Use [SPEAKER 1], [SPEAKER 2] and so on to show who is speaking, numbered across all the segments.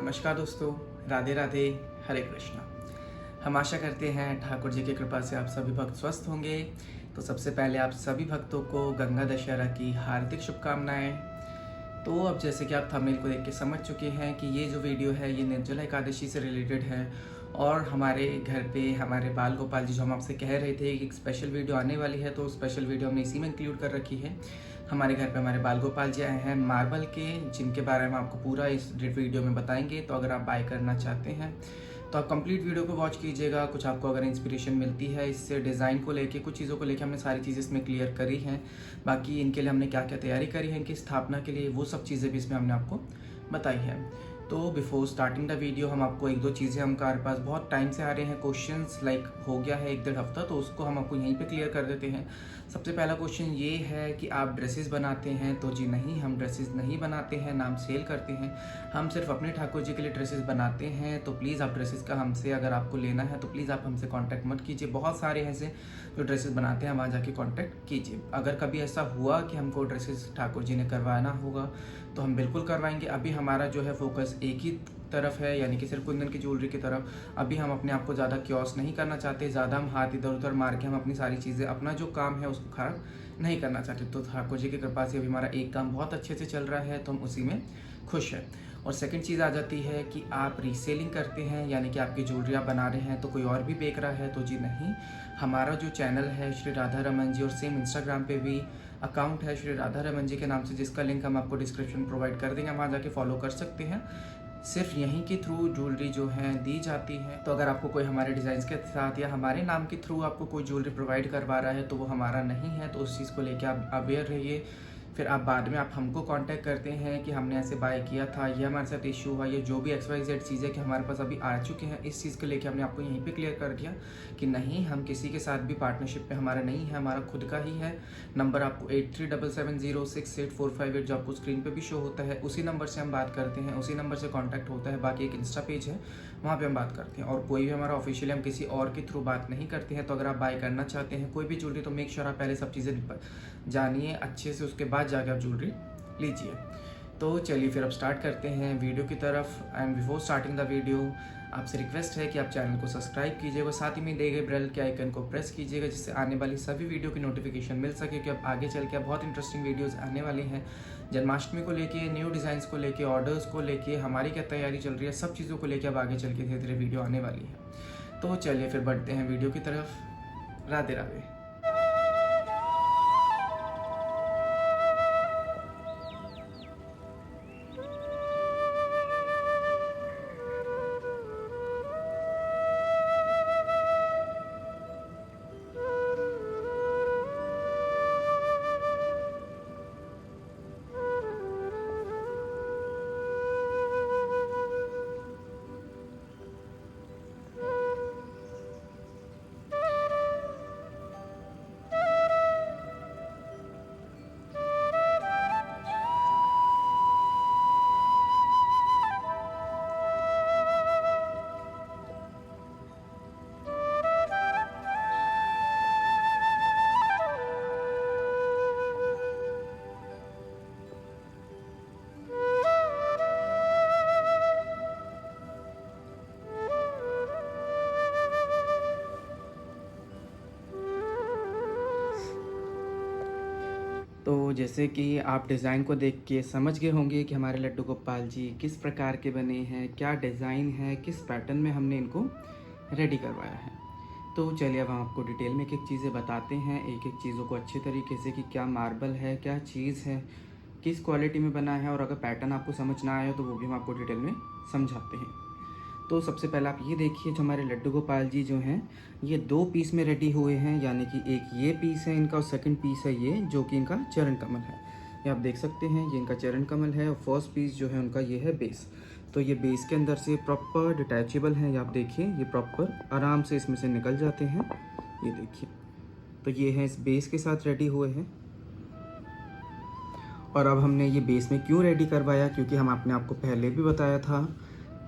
[SPEAKER 1] नमस्कार दोस्तों, राधे राधे, हरे कृष्णा। हम आशा करते हैं ठाकुर जी की कृपा से आप सभी भक्त स्वस्थ होंगे। तो सबसे पहले आप सभी भक्तों को गंगा दशहरा की हार्दिक शुभकामनाएं। तो अब जैसे कि आप थंबनेल को देख के समझ चुके हैं कि ये जो वीडियो है ये निर्जला एकादशी से रिलेटेड है और हमारे घर पे हमारे बाल गोपाल जी जो हम आपसे कह रहे थे कि एक स्पेशल वीडियो आने वाली है, तो स्पेशल वीडियो हमने इसी में इंक्लूड कर रखी है। हमारे घर पे हमारे बाल गोपाल जी आए हैं मार्बल के, जिनके बारे में आपको पूरा इस वीडियो में बताएंगे। तो अगर आप बाय करना चाहते हैं तो आप कंप्लीट वीडियो को वॉच कीजिएगा। कुछ आपको अगर इंस्पिरेशन मिलती है इससे डिज़ाइन को लेके, कुछ चीज़ों को लेके हमने सारी चीज़ें इसमें क्लियर करी हैं। बाकी इनके लिए हमने क्या क्या तैयारी करी है इनकी स्थापना के लिए, वो सब चीज़ें भी इसमें हमने आपको बताई है। तो बिफोर स्टार्टिंग द वीडियो हम आपको एक दो चीज़ें हमारे पास बहुत टाइम से आ रहे हैं क्वेश्चंस, लाइक हो गया है 1-1.5 हफ्ता, तो उसको हम आपको यहीं पे क्लियर कर देते हैं। सबसे पहला क्वेश्चन ये है कि आप ड्रेसेस बनाते हैं? तो जी नहीं, हम ड्रेसेस नहीं बनाते हैं, ना हम सेल करते हैं। हम सिर्फ अपने ठाकुर जी के लिए ड्रेसेस बनाते हैं। तो प्लीज़ आप ड्रेसेस का हमसे अगर आपको लेना है तो प्लीज़ आप हमसे कॉन्टैक्ट मत कीजिए। बहुत सारे ऐसे जो ड्रेसेस बनाते हैं वहाँ जाके कॉन्टैक्ट कीजिए। अगर कभी ऐसा हुआ कि हमको ड्रेसेस ठाकुर जी ने करवाना होगा तो हम बिल्कुल करवाएंगे। अभी हमारा जो है फोकस एक ही तरफ है, यानी कि सिर्फ कुंदन की ज्वेलरी की तरफ। अभी हम अपने आप को ज़्यादा क्योस नहीं करना चाहते, ज़्यादा हम हाथ इधर उधर मार के हम अपनी सारी चीज़ें, अपना जो काम है उसको खराब नहीं करना चाहते। तो ठाकुर जी की कृपा से अभी हमारा एक काम बहुत अच्छे से चल रहा है, तो हम उसी में खुश हैं। और सेकंड चीज़ आ जाती है कि आप रीसेलिंग करते हैं, यानी कि आपकी ज्वेलरी आप बना रहे हैं तो कोई और भी बेच रहा है? तो जी नहीं, हमारा जो चैनल है श्री राधा रमन जी, और सेम इंस्टाग्राम पे भी अकाउंट है श्री राधा रमन जी के नाम से, जिसका लिंक हम आपको डिस्क्रिप्शन प्रोवाइड कर देंगे, वहाँ जाके फॉलो कर सकते हैं। सिर्फ यहीं के थ्रू ज्वेलरी जो है दी जाती है। तो अगर आपको कोई हमारे डिज़ाइंस के साथ या हमारे नाम के थ्रू आपको कोई ज्वेलरी प्रोवाइड करवा रहा है तो वो हमारा नहीं है, तो उस चीज़ को लेके आप अवेयर रहिए। फिर आप बाद में आप हमको कांटेक्ट करते हैं कि हमने ऐसे बाय किया था, ये हमारे साथ इशू हुआ, ये जो भी XYZ चीज़ है कि हमारे पास अभी आ चुके हैं, इस चीज़ को लेके हमने आपको यहीं पे क्लियर कर दिया कि नहीं, हम किसी के साथ भी पार्टनरशिप पे हमारा नहीं है, हमारा खुद का ही है। नंबर आपको 8377068458 जो आपको स्क्रीन पे भी शो होता है, उसी नंबर से हम बात करते हैं, उसी नंबर से कॉन्टैक्ट होता है। बाकी एक इंस्टा पेज है, वहाँ पर हम बात करते हैं। और कोई भी हमारा ऑफिशियली हम किसी और के थ्रू बात नहीं करते हैं। तो अगर आप बाय करना चाहते हैं कोई भी ज्वेलरी, तो मेक श्योर आप पहले सब चीज़ें जानिए अच्छे से, उसके बाद जाकर आप ज्वेलरी लीजिए। तो चलिए फिर अब स्टार्ट करते हैं वीडियो की तरफ। And before starting the video आपसे रिक्वेस्ट है कि आप चैनल को सब्सक्राइब कीजिएगा, साथ ही में दिए गए बेल के आइकन को प्रेस कीजिएगा, जिससे आने वाली सभी वीडियो की नोटिफिकेशन मिल सके। कि अब आगे चल के बहुत इंटरेस्टिंग वीडियोस आने वाले हैं, जन्माष्टमी को लेके, न्यू डिज़ाइंस को लेके, ऑर्डर्स को लेके, हमारी क्या तैयारी चल रही है, सब चीज़ों को लेके अब आगे चल के धीरे धीरे वीडियो आने वाली है। तो चलिए फिर बढ़ते हैं वीडियो की तरफ। राधे राधे। तो जैसे कि आप डिज़ाइन को देख के समझ गए होंगे कि हमारे लड्डू गोपाल जी किस प्रकार के बने हैं, क्या डिज़ाइन है, किस पैटर्न में हमने इनको रेडी करवाया है। तो चलिए अब हम आपको डिटेल में एक एक चीज़ें बताते हैं, एक एक चीज़ों को अच्छे तरीके से, कि क्या मार्बल है, क्या चीज़ है, किस क्वालिटी में बना है, और अगर पैटर्न आपको समझ ना आए तो वो भी हम आपको डिटेल में समझाते हैं। तो सबसे पहले आप ये देखिए, जो हमारे लड्डू गोपाल जी जो हैं ये 2 पीस में रेडी हुए हैं, यानी कि एक ये पीस है इनका और सेकंड पीस है ये, जो कि इनका चरण कमल है। ये आप देख सकते हैं, ये इनका चरण कमल है। और फर्स्ट पीस जो है उनका ये है बेस। तो ये बेस के अंदर से प्रॉपर डिटैचेबल है, ये आप देखिए, ये प्रॉपर आराम से इसमें से निकल जाते हैं, ये देखिए। तो ये है इस बेस के साथ रेडी हुए हैं। और अब हमने ये बेस में क्यों रेडी करवाया, क्योंकि हम आपने आपको पहले भी बताया था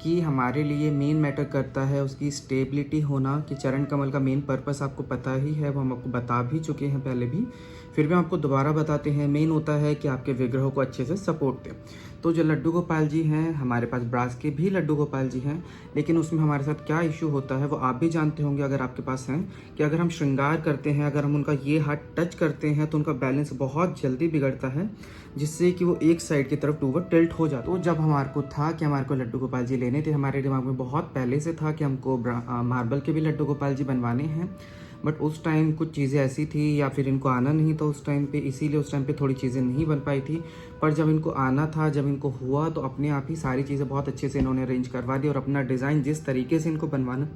[SPEAKER 1] कि हमारे लिए मेन मैटर करता है उसकी स्टेबिलिटी होना। कि चरण कमल का मेन पर्पस आपको पता ही है, वो हम आपको बता भी चुके हैं पहले भी, फिर भी हम आपको दोबारा बताते हैं, मेन होता है कि आपके विग्रहों को अच्छे से सपोर्ट दें। तो जो लड्डू गोपाल जी हैं, हमारे पास ब्रास के भी लड्डू गोपाल जी हैं, लेकिन उसमें हमारे साथ क्या इशू होता है वो आप भी जानते होंगे अगर आपके पास हैं, कि अगर हम श्रृंगार करते हैं, अगर हम उनका ये हाथ टच करते हैं तो उनका बैलेंस बहुत जल्दी बिगड़ता है, जिससे कि वो एक साइड की तरफ टूवर्ड टिल्ट हो जाता है। तो जब हमारे को था कि हमारे को लड्डू गोपाल जी लेने थे, हमारे दिमाग में बहुत पहले से था कि हमको मार्बल के भी लड्डू गोपाल जी बनवाने हैं, बट उस टाइम कुछ चीज़ें ऐसी थी या फिर इनको आना नहीं था उस टाइम पे, इसीलिए उस टाइम पे थोड़ी चीज़ें नहीं बन पाई थी। पर जब इनको आना था, जब इनको हुआ, तो अपने आप ही सारी चीज़ें बहुत अच्छे से इन्होंने अरेंज करवा दी और अपना डिज़ाइन जिस तरीके से इनको बनवाना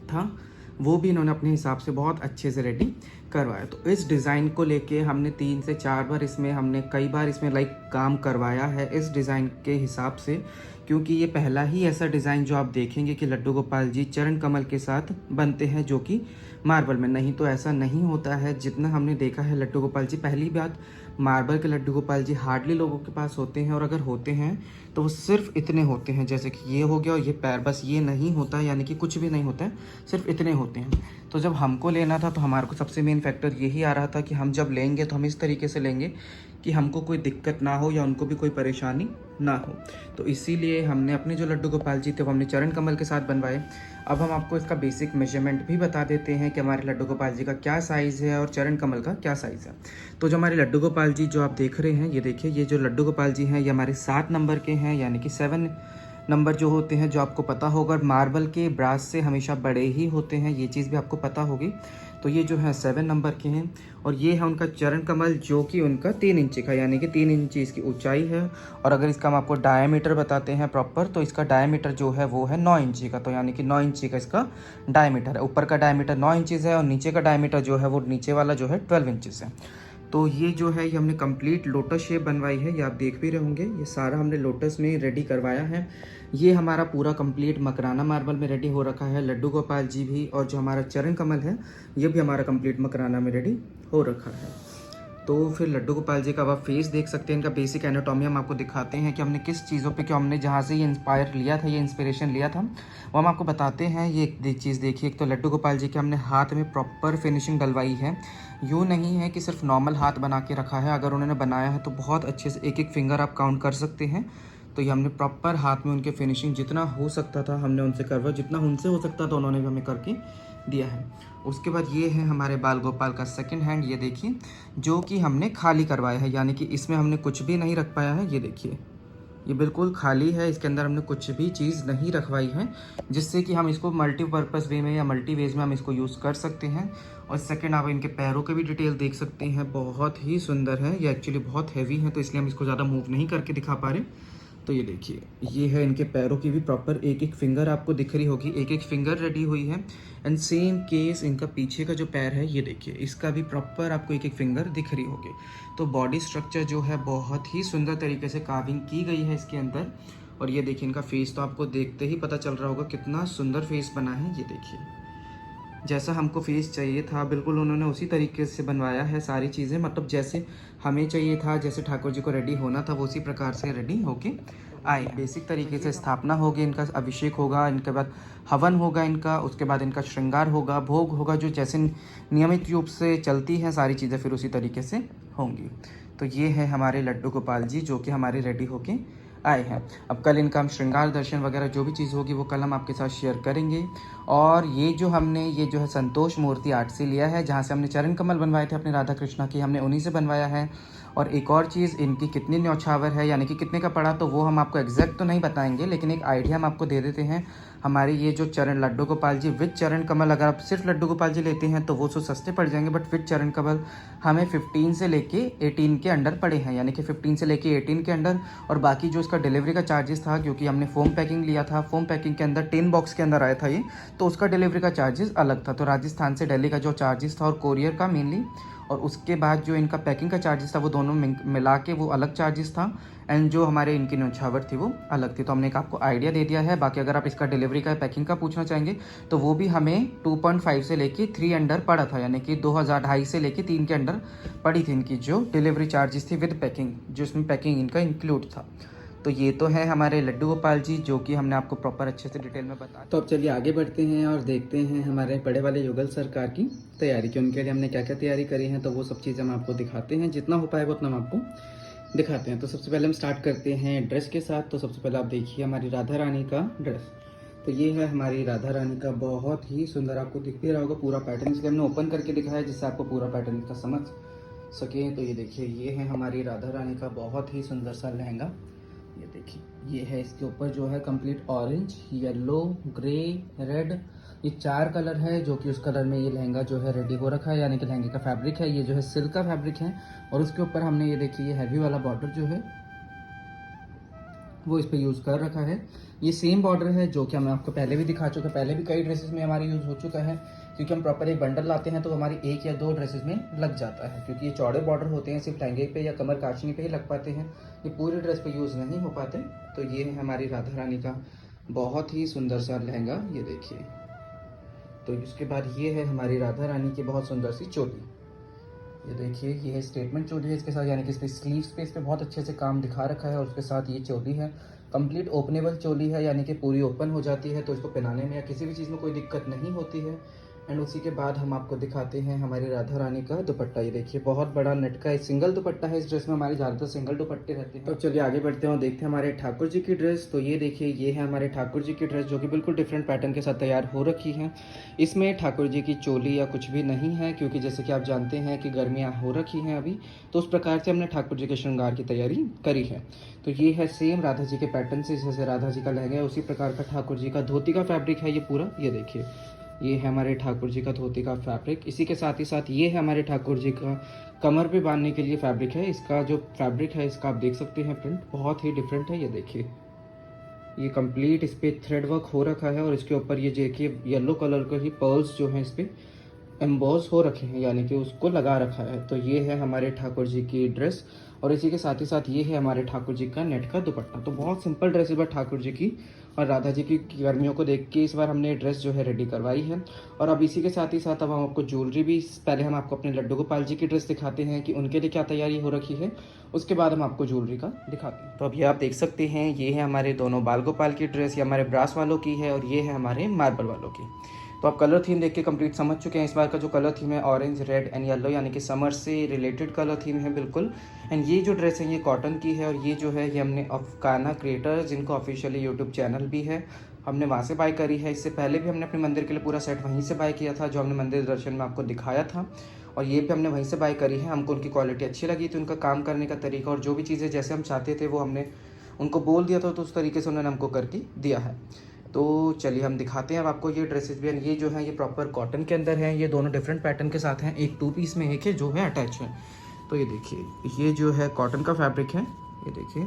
[SPEAKER 1] था वो भी इन्होंने अपने हिसाब से बहुत अच्छे से रेडी करवाया। तो इस डिज़ाइन को लेके हमने 3 से 4 बार इसमें हमने कई बार इसमें काम करवाया है इस डिज़ाइन के हिसाब से, क्योंकि ये पहला ही ऐसा डिज़ाइन जो आप देखेंगे कि लड्डू गोपाल जी चरण कमल के साथ बनते हैं, जो कि मार्बल में, नहीं तो ऐसा नहीं होता है। जितना हमने देखा है लड्डू गोपाल जी, पहली बात मार्बल के लड्डू गोपाल जी हार्डली लोगों के पास होते हैं, और अगर होते हैं तो वो सिर्फ इतने होते हैं, जैसे कि ये हो गया और ये पैर, बस ये नहीं होता है, यानी कि कुछ भी नहीं होता है, सिर्फ इतने होते हैं। तो जब हमको लेना था तो हमारे को सबसे मेन फैक्टर यही आ रहा था कि हम जब लेंगे तो हम इस तरीके से लेंगे कि हमको कोई दिक्कत ना हो या उनको भी कोई परेशानी ना हो। तो इसीलिए हमने अपने जो लड्डू गोपाल जी थे वो हमने चरण कमल के साथ बनवाए। अब हम आपको इसका बेसिक मेजरमेंट भी बता देते हैं कि हमारे लड्डू गोपाल जी का क्या साइज़ है और चरण कमल का क्या साइज़ है। तो जो हमारे लड्डू गोपाल जी जो आप देख रहे हैं, ये देखिए, ये जो लड्डू गोपाल जी हैं ये हमारे 7 नंबर के हैं, यानी कि 7 नंबर जो होते हैं, जो आपको पता होगा मार्बल के ब्रास से हमेशा बड़े ही होते हैं, ये चीज़ भी आपको पता होगी। तो ये जो है 7 नंबर के हैं, और ये है उनका चरण कमल जो कि उनका 3 इंच का, यानी कि 3 इंच इसकी ऊंचाई है। और अगर इसका हम आपको डायमीटर बताते हैं प्रॉपर, तो इसका डायमीटर जो है वो है 9 इंच का, तो यानी कि 9 इंच का इसका डायमीटर है। ऊपर का डायमीटर 9 इंचज़ है और नीचे का डायमीटर जो है वो नीचे वाला जो है 12 इंचज़ है। तो ये जो है ये हमने कंप्लीट लोटस शेप बनवाई है, ये आप देख भी रहे होंगे, ये सारा हमने लोटस में रेडी करवाया है। ये हमारा पूरा कंप्लीट मकराना मार्बल में रेडी हो रखा है, लड्डू गोपाल जी भी, और जो हमारा चरण कमल है ये भी हमारा कंप्लीट मकराना में रेडी हो रखा है। तो फिर लड्डू गोपाल जी का आप फेस देख सकते हैं, इनका बेसिक एनाटॉमी हम आपको दिखाते हैं कि हमने किस चीज़ों पे, क्यों हमने जहाँ से ये इंस्पायर लिया था, ये इंस्पिरेशन लिया था, वो हम आपको बताते हैं। ये एक चीज़ देखिए, एक तो लड्डू गोपाल जी के हमने हाथ में प्रॉपर फिनिशिंग डलवाई है। यूँ नहीं है कि सिर्फ नॉर्मल हाथ बना के रखा है, अगर उन्होंने बनाया है तो बहुत अच्छे से एक एक फिंगर आप काउंट कर सकते हैं। तो ये हमने प्रॉपर हाथ में उनके फिनिशिंग जितना हो सकता था हमने उनसे करवा, जितना उनसे हो सकता था उन्होंने भी हमें करके दिया है। उसके बाद ये है हमारे बाल गोपाल का सेकंड हैंड, ये देखिए, जो कि हमने खाली करवाया है, यानी कि इसमें हमने कुछ भी नहीं रख पाया है। ये देखिए, ये बिल्कुल खाली है, इसके अंदर हमने कुछ भी चीज़ नहीं रखवाई है, जिससे कि हम इसको मल्टीपर्पज़ वे में या मल्टी वेज में हम इसको यूज़ कर सकते हैं। और सेकंड, आप इनके पैरों के भी डिटेल देख सकते हैं, बहुत ही सुंदर है। ये एक्चुअली बहुत हैवी है, तो इसलिए हम इसको ज़्यादा मूव नहीं करके दिखा पा रहे। तो ये देखिए, ये है इनके पैरों की भी प्रॉपर एक एक फिंगर आपको दिख रही होगी, एक एक फिंगर रेडी हुई है। एंड सेम केस इनका पीछे का जो पैर है, ये देखिए, इसका भी प्रॉपर आपको एक एक फिंगर दिख रही होगी। तो बॉडी स्ट्रक्चर जो है बहुत ही सुंदर तरीके से कार्विंग की गई है इसके अंदर। और ये देखिए, इनका फेस तो आपको देखते ही पता चल रहा होगा कितना सुंदर फेस बना है। ये देखिए, जैसा हमको फेस चाहिए था बिल्कुल उन्होंने उसी तरीके से बनवाया है सारी चीज़ें, मतलब जैसे हमें चाहिए था, जैसे ठाकुर जी को रेडी होना था वो उसी प्रकार से रेडी होके आए। बेसिक तरीके से स्थापना होगी, इनका अभिषेक होगा, इनके बाद हवन होगा इनका, उसके बाद इनका श्रृंगार होगा, भोग होगा, जो जैसे नियमित रूप से चलती हैं सारी चीज़ें फिर उसी तरीके से होंगी। तो ये है हमारे लड्डू गोपाल जी जो कि हमारे रेडी होके आए हैं। अब कल इनका हम श्रृंगार दर्शन वगैरह जो भी चीज़ होगी वो कल हम आपके साथ शेयर करेंगे। और ये जो हमने ये जो है संतोष मूर्ति आर्ट से लिया है, जहाँ से हमने चरण कमल बनवाए थे अपने राधा कृष्णा की, हमने उन्हीं से बनवाया है। और एक और चीज़, इनकी कितनी न्यौछावर है यानी कि कितने का पड़ा, तो वो हम आपको एग्जैक्ट तो नहीं बताएंगे, लेकिन एक आइडिया हम आपको दे देते हैं। हमारे ये जो चरण लड्डू गोपाल जी विद चरण कमल, अगर आप सिर्फ लड्डू गोपाल जी लेते हैं तो वो सस्ते पड़ जाएंगे, बट विद चरण कमल हमें 15 से लेके 18 के अंडर पड़े हैं, यानी कि 15 से लेके 18 के अंडर। और बाकी जो इसका डिलीवरी का चार्जेस था, क्योंकि हमने फोम पैकिंग लिया था, फोम पैकिंग के अंदर 10 बॉक्स के अंदर आया था ये, तो उसका डिलीवरी का चार्जेस अलग था। तो राजस्थान से दिल्ली का जो चार्जेस था और कोरियर का मेनली, और उसके बाद जो इनका पैकिंग का चार्जेस था वो दोनों मिला के वो अलग चार्जेस था। एंड जो हमारे इनकी न्यौछावर थी वो अलग थी। तो हमने एक आपको आइडिया दे दिया है। बाकी अगर आप इसका डिलीवरी का पैकिंग का पूछना चाहेंगे तो वो भी हमें 2.5 से लेके 3 अंडर पड़ा था, यानी कि 2,500 से लेके 3 के अंडर पड़ी थी इनकी जो डिलीवरी चार्जेस थी विद पैकिंग, जो इसमें पैकिंग इनका इंक्लूड था। तो ये तो है हमारे लड्डू गोपाल जी, जो कि हमने आपको प्रॉपर अच्छे से डिटेल में बताया। तो अब चलिए आगे बढ़ते हैं और देखते हैं हमारे बड़े वाले युगल सरकार की तैयारी की, उनके लिए हमने क्या क्या तैयारी करी है। तो वो सब चीज़ें हम आपको दिखाते हैं, जितना हो पाएगा उतना हम आपको दिखाते हैं। तो सबसे पहले हम स्टार्ट करते हैं ड्रेस के साथ। तो सबसे पहले आप देखिए हमारी राधा रानी का ड्रेस। तो ये है हमारी राधा रानी का, बहुत ही सुंदर, आपको दिख भी रहा होगा पूरा पैटर्न, इसलिए हमने ओपन करके दिखाया जिससे आपको पूरा पैटर्न इसका समझ सके। तो ये देखिए, ये है हमारी राधा रानी का बहुत ही सुंदर सा लहंगा। ये देखिए, ये है इसके ऊपर जो है complete orange, yellow, grey, red, ये 4 कलर है, जो कि उस कलर में ये लहंगा जो है रेडी हो रखा है, यानी कि लहंगे का फैब्रिक है ये जो है सिल्क का फैब्रिक है। और उसके ऊपर हमने ये देखिए ये हैवी वाला बॉर्डर जो है वो इस पे यूज़ कर रखा है। ये सेम बॉर्डर है जो कि हम आपको पहले भी दिखा चुके हैं, पहले भी कई ड्रेसेस में हमारी यूज़ हो चुका है, क्योंकि हम प्रॉपर एक बंडल लाते हैं तो हमारी 1 या 2 ड्रेसेस में लग जाता है, क्योंकि ये चौड़े बॉर्डर होते हैं, सिर्फ लहंगे पे या कमर काचनी पे ही लग पाते हैं, ये पूरी ड्रेस पे यूज़ नहीं हो पाते। तो ये है हमारी राधा रानी का बहुत ही सुंदर सा लहंगा, ये देखिए। तो इसके बाद ये है हमारी राधा रानी की बहुत सुंदर सी चोली। ये देखिए, ये है स्टेटमेंट चोली है इसके साथ, यानी कि इस पे स्लीव्स पे इस पे बहुत अच्छे से काम दिखा रखा है। और उसके साथ ये चोली है कंप्लीट ओपनेबल चोली है, यानी कि पूरी ओपन हो जाती है, तो इसको पहनाने में या किसी भी चीज़ में कोई दिक्कत नहीं होती है। एंड उसी के बाद हम आपको दिखाते हैं हमारी राधा रानी का दुपट्टा। ये देखिए, बहुत बड़ा नेट का सिंगल दुपट्टा है, इस ड्रेस में हमारी ज़्यादातर सिंगल दुपट्टे रहते हैं। तो चलिए आगे बढ़ते हैं और देखते हैं हमारे ठाकुर जी की ड्रेस। तो ये देखिए, ये है हमारे ठाकुर जी की ड्रेस, जो कि बिल्कुल डिफरेंट पैटर्न के साथ तैयार हो रखी है। इसमें ठाकुर जी की चोली या कुछ भी नहीं है, क्योंकि जैसे कि आप जानते हैं कि गर्मियाँ हो रखी हैं अभी, तो उस प्रकार से हमने ठाकुर जी के श्रृंगार की तैयारी करी है। तो ये है सेम राधा जी के पैटर्न से, जैसे राधा जी का लहंगा है उसी प्रकार का ठाकुर जी का धोती का फैब्रिक है ये पूरा। ये देखिए, ये है हमारे ठाकुर जी का धोती का फैब्रिक। इसी के साथ ही साथ ये है हमारे ठाकुर जी का कमर पे बांधने के लिए फैब्रिक है। इसका जो फैब्रिक है इसका आप देख सकते हैं प्रिंट बहुत ही डिफरेंट है। ये देखिए, ये कंप्लीट इस पे थ्रेड वर्क हो रखा है, और इसके ऊपर ये देखिए येलो कलर के ही पर्ल्स जो हैं इस पे एम्बॉस हो रखे हैं, यानी कि उसको लगा रखा है। तो ये है हमारे ठाकुर जी की ड्रेस, और इसी के साथ ही साथ ये है हमारे ठाकुर जी का नेट का दुपट्टा। तो बहुत सिंपल ड्रेस है ठाकुर जी की और राधा जी की गर्मियों को देख के इस बार हमने ड्रेस जो है रेडी करवाई है। और अब इसी के साथ ही साथ अब हम आपको ज्वेलरी भी, पहले हम आपको अपने लड्डू गोपाल जी की ड्रेस दिखाते हैं कि उनके लिए क्या तैयारी हो रखी है, उसके बाद हम आपको ज्वेलरी का दिखाते हैं। तो अब ये आप देख सकते हैं, ये है हमारे दोनों बाल गोपाल की ड्रेस, ये हमारे ब्रास वालों की है और ये है हमारे मार्बल वालों की। तो आप कलर थीम देख के कंप्लीट समझ चुके हैं। इस बार का जो कलर थीम है ऑरेंज, रेड एंड येलो, यानी कि समर से रिलेटेड कलर थीम है बिल्कुल। एंड ये जो ड्रेस है ये कॉटन की है, और ये जो है ये हमने अफकाना क्रिएटर, जिनको ऑफिशियली यूट्यूब चैनल भी है, हमने वहाँ से बाय करी है। इससे पहले भी हमने अपने मंदिर के लिए पूरा सेट वहीं से बाय किया था, जो हमने मंदिर दर्शन में आपको दिखाया था, और ये भी हमने वहीं से बाय करी है। हमको उनकी क्वालिटी अच्छी लगी थी, उनका काम करने का तरीका और जो भी चीज़ें जैसे हम चाहते थे वो हमने उनको बोल दिया था, तो उस तरीके से उन्होंने हमको करके दिया है। तो चलिए हम दिखाते हैं अब आपको ये ड्रेसेस भी। ये जो है ये प्रॉपर कॉटन के अंदर है, ये दोनों डिफरेंट पैटर्न के साथ हैं, एक 2 पीस में एक है जो है अटैच है। तो ये देखिए, ये जो है कॉटन का फैब्रिक है, ये देखिए,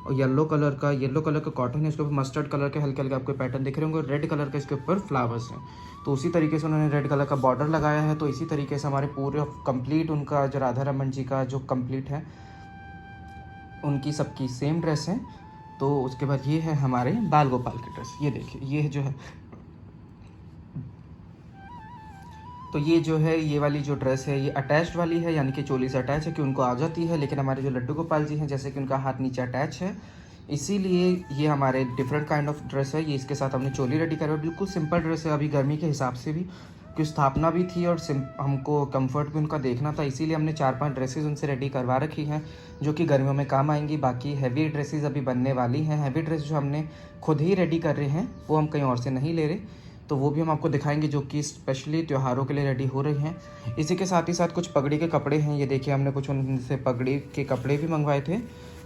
[SPEAKER 1] और येलो कलर का कॉटन है, इसके ऊपर मस्टर्ड कलर के हल्के हल्के आपको पैटर्न दिख रहे होंगे, रेड कलर का इसके ऊपर फ्लावर्स हैं। तो उसी तरीके से उन्होंने रेड कलर का बॉर्डर लगाया है। तो इसी तरीके से हमारे पूरे कंप्लीट उनका जो राधा रमन जी का जो कंप्लीट है उनकी सबकी सेम ड्रेस है। तो उसके बाद ये है हमारे बाल गोपाल की ड्रेस। ये देखिए, ये जो है, तो ये जो है ये वाली जो ड्रेस है ये अटैच्ड वाली है, यानी कि चोली से अटैच है कि उनको आ जाती है। लेकिन हमारे जो लड्डू गोपाल जी हैं, जैसे कि उनका हाथ नीचे अटैच है, इसीलिए ये हमारे डिफरेंट काइंड ऑफ ड्रेस है। ये इसके साथ हमने चोली रेडी करा है, बिल्कुल सिंपल ड्रेस है अभी गर्मी के हिसाब से भी, क्योंकि स्थापना भी थी और हमको कंफर्ट भी उनका देखना था, इसीलिए हमने 4-5 ड्रेसेस उनसे रेडी करवा रखी हैं, जो कि गर्मियों में काम आएंगी। बाकी हैवी ड्रेसेस अभी बनने वाली हैं। हैवी ड्रेस जो हमने खुद ही रेडी कर रहे हैं, वो हम कहीं और से नहीं ले रहे, तो वो भी हम आपको दिखाएंगे, जो कि स्पेशली त्योहारों के लिए रेडी हो रही हैं। इसी के साथ ही साथ कुछ पगड़ी के कपड़े हैं। ये देखिए, हमने कुछ उनसे पगड़ी के कपड़े भी मंगवाए थे,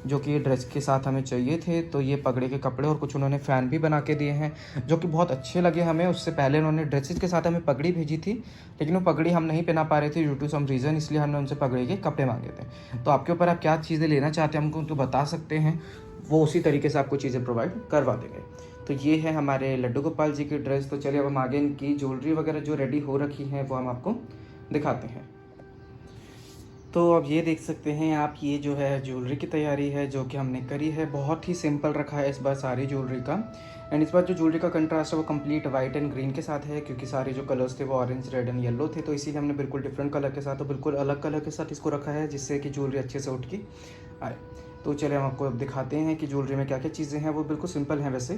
[SPEAKER 1] जो कि ड्रेस के साथ हमें चाहिए थे। तो ये पगड़ी के कपड़े और कुछ उन्होंने फ़ैन भी बना के दिए हैं, जो कि बहुत अच्छे लगे हमें। उससे पहले उन्होंने ड्रेसेस के साथ हमें पगड़ी भेजी थी, लेकिन वो पगड़ी हम नहीं पहना पा रहे थे ड्यू टू सम रीज़न, इसलिए हमने उनसे पगड़ी के कपड़े मांगे थे। तो आपके ऊपर आप क्या चीज़ें लेना चाहते हैं हमको उनको बता सकते हैं, वो उसी तरीके से आपको चीज़ें प्रोवाइड करवा देंगे। तो ये है हमारे लड्डू गोपाल जी की ड्रेस। तो चलिए अब हम आगे इनकी ज्वेलरी वगैरह जो रेडी हो रखी है वो हम आपको दिखाते हैं। तो अब ये देख सकते हैं आप, ये जो है ज्वेलरी की तैयारी है जो कि हमने करी है। बहुत ही सिंपल रखा है इस बार सारी ज्वेलरी का। एंड इस बार जो ज्वेलरी का कंट्रास्ट है वो कंप्लीट वाइट एंड ग्रीन के साथ है, क्योंकि सारे जो कलर्स थे वो ऑरेंज, रेड एंड येलो थे। तो इसीलिए हमने बिल्कुल डिफरेंट कलर के साथ, तो बिल्कुल अलग कलर के साथ इसको रखा है, जिससे कि ज्वेलरी अच्छे से उठ के आए। तो चलिए हम आपको अब दिखाते हैं कि ज्वेलरी में क्या क्या चीज़ें हैं। वो बिल्कुल सिंपल हैं वैसे।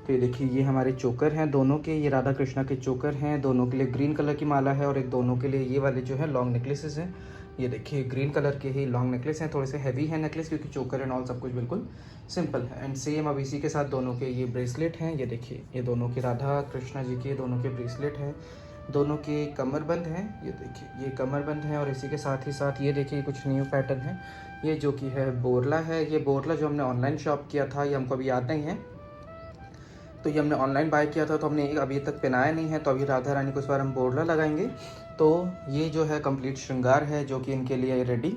[SPEAKER 1] तो ये देखिए, ये हमारे चोकर हैं दोनों के, ये राधा कृष्णा के चोकर हैं। दोनों के लिए ग्रीन कलर की माला है और एक दोनों के लिए ये वाले जो है लॉन्ग नेकलेसेस हैं। ये देखिए ग्रीन कलर के ही लॉन्ग नेकलेस हैं, थोड़े से हैवी है नेकलेस क्योंकि चोकर एंड ऑल सब कुछ बिल्कुल सिंपल है। एंड सेम अब इसी के साथ दोनों के ये ब्रेसलेट हैं। ये देखिए, ये दोनों के राधा कृष्णा जी के दोनों के ब्रेसलेट हैं। दोनों के कमरबंद हैं। ये देखिए, ये कमरबंद हैं और इसी के साथ ही साथ ये देखिए कुछ न्यू पैटर्न है। ये जो कि है बोरला है। ये बोरला जो हमने ऑनलाइन शॉप किया था, ये हमको अभी याद नहीं है, तो ये हमने ऑनलाइन बाय किया था, तो हमने अभी तक पहनाया नहीं है। तो अभी राधा रानी को इस बार हम बोरला लगाएंगे। तो ये जो है कंप्लीट श्रृंगार है जो कि इनके लिए रेडी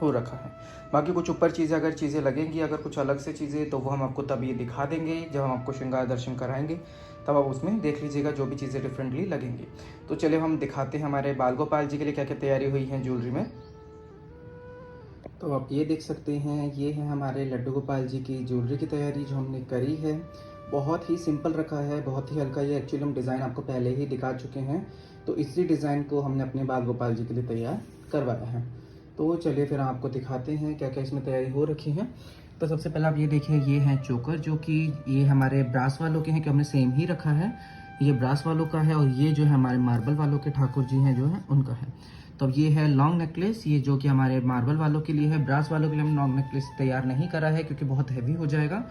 [SPEAKER 1] हो रखा है। बाकी कुछ ऊपर चीज़ें अगर चीज़ें लगेंगी, अगर कुछ अलग से चीज़ें, तो वो हम आपको तब ये दिखा देंगे जब हम आपको श्रृंगार दर्शन कराएंगे, तब आप उसमें देख लीजिएगा जो भी चीज़ें डिफरेंटली लगेंगी। तो चलिए हम दिखाते हैं हमारे बाल गोपाल जी के लिए क्या क्या तैयारी हुई है ज्वेलरी में। तो आप ये देख सकते हैं, ये है हमारे लड्डू गोपाल जी की ज्वेलरी की तैयारी जो हमने करी है। बहुत ही सिंपल रखा है, बहुत ही हल्का। ये एक्चुअली हम डिज़ाइन आपको पहले ही दिखा चुके हैं, तो इसी डिज़ाइन को हमने अपने बाल गोपाल जी के लिए तैयार करवाया है। तो चलिए फिर आपको दिखाते हैं क्या क्या इसमें तैयारी हो रखी है। तो सबसे पहले आप ये देखिए, ये हैं चोकर जो कि ये हमारे ब्रास वालों के हैं कि हमने सेम ही रखा है। ये ब्रास वालों का है और ये जो है हमारे मार्बल वालों के ठाकुर जी हैं जो है उनका है। तो ये है लॉन्ग नेकलेस, ये जो कि हमारे मार्बल वालों के लिए है। ब्रास वालों के लिए हम लॉन्ग नेकलेस तैयार नहीं करा है क्योंकि बहुत हैवी हो जाएगा,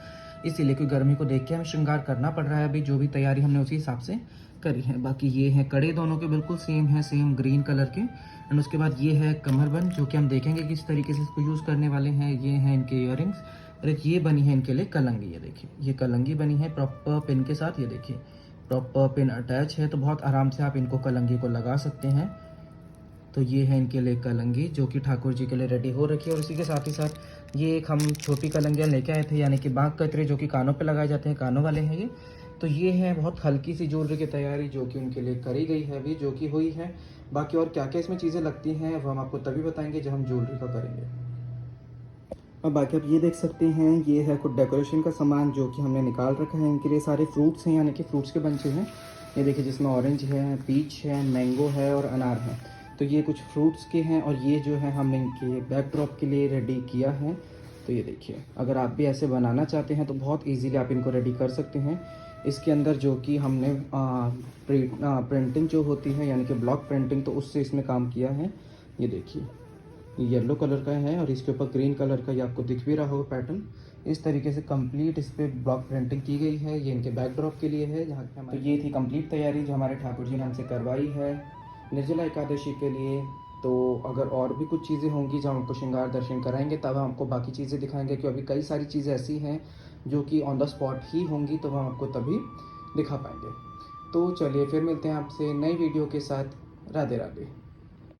[SPEAKER 1] इसीलिए क्योंकि गर्मी को देख के हमें श्रृंगार करना पड़ रहा है। अभी जो भी तैयारी हमने उसी हिसाब से करी है। बाकी ये हैं कड़े, दोनों के बिल्कुल सेम है, सेम ग्रीन कलर के। एंड उसके बाद ये है कमरबंद जो कि हम देखेंगे किस तरीके से इसको यूज़ करने वाले हैं। ये हैं इनके ईयरिंग्स और एक ये बनी है इनके लिए कलंगी। ये देखिए, ये कलंगी बनी है प्रॉपर पिन के साथ। ये देखिए प्रॉपर पिन अटैच है, तो बहुत आराम से आप इनको कलंगी को लगा सकते हैं। तो ये है इनके लिए कलंगी जो कि ठाकुर जी के लिए रेडी हो रखी है। और इसी के साथ ही साथ ये एक हम छोटी कलंगियाँ लेके आए थे, यानी कि बांग कतरे जो कि कानों पे लगाए जाते हैं, कानों वाले हैं ये। तो ये है बहुत हल्की सी ज्वेलरी की तैयारी जो कि उनके लिए करी गई है अभी, जो कि हुई है। बाकी और क्या क्या इसमें चीज़ें लगती हैं वो हम आपको तभी बताएंगे जब हम ज्वेलरी का करेंगे। और बाकी आप ये देख सकते हैं, ये है कुछ डेकोरेशन का सामान जो कि हमने निकाल रखा है इनके लिए। सारे फ्रूट्स हैं, यानी कि फ्रूट्स के बंचे हैं। ये देखिए, जिसमें ऑरेंज है, पीच है, मैंगो है और अनार है। तो ये कुछ फ्रूट्स के हैं और ये जो है हम इनके बैकड्रॉप के लिए रेडी किया है। तो ये देखिए, अगर आप भी ऐसे बनाना चाहते हैं तो बहुत इजीली आप इनको रेडी कर सकते हैं। इसके अंदर जो कि हमने प्रिंटिंग जो होती है, यानी कि ब्लॉक प्रिंटिंग, तो उससे इसमें काम किया है। ये देखिए, ये येलो कलर का है और इसके ऊपर ग्रीन कलर का, ये आपको दिख भी रहा होगा पैटर्न। इस तरीके से कंप्लीट इस पर ब्लॉक प्रिंटिंग की गई है। ये इनके बैकड्रॉप के लिए है जहाँ पे तो ये थी कंप्लीट तैयारी जो हमारे ठाकुर जी ने हमसे करवाई है निर्जला एकादशी के लिए। तो अगर और भी कुछ चीज़ें होंगी जब हमको श्रृंगार दर्शन कराएंगे तब हम आपको बाकी चीज़ें दिखाएंगे, क्योंकि अभी कई सारी चीज़ें ऐसी हैं जो कि ऑन द स्पॉट ही होंगी, तो हम आपको तभी दिखा पाएंगे। तो चलिए फिर मिलते हैं आपसे नई वीडियो के साथ। राधे राधे।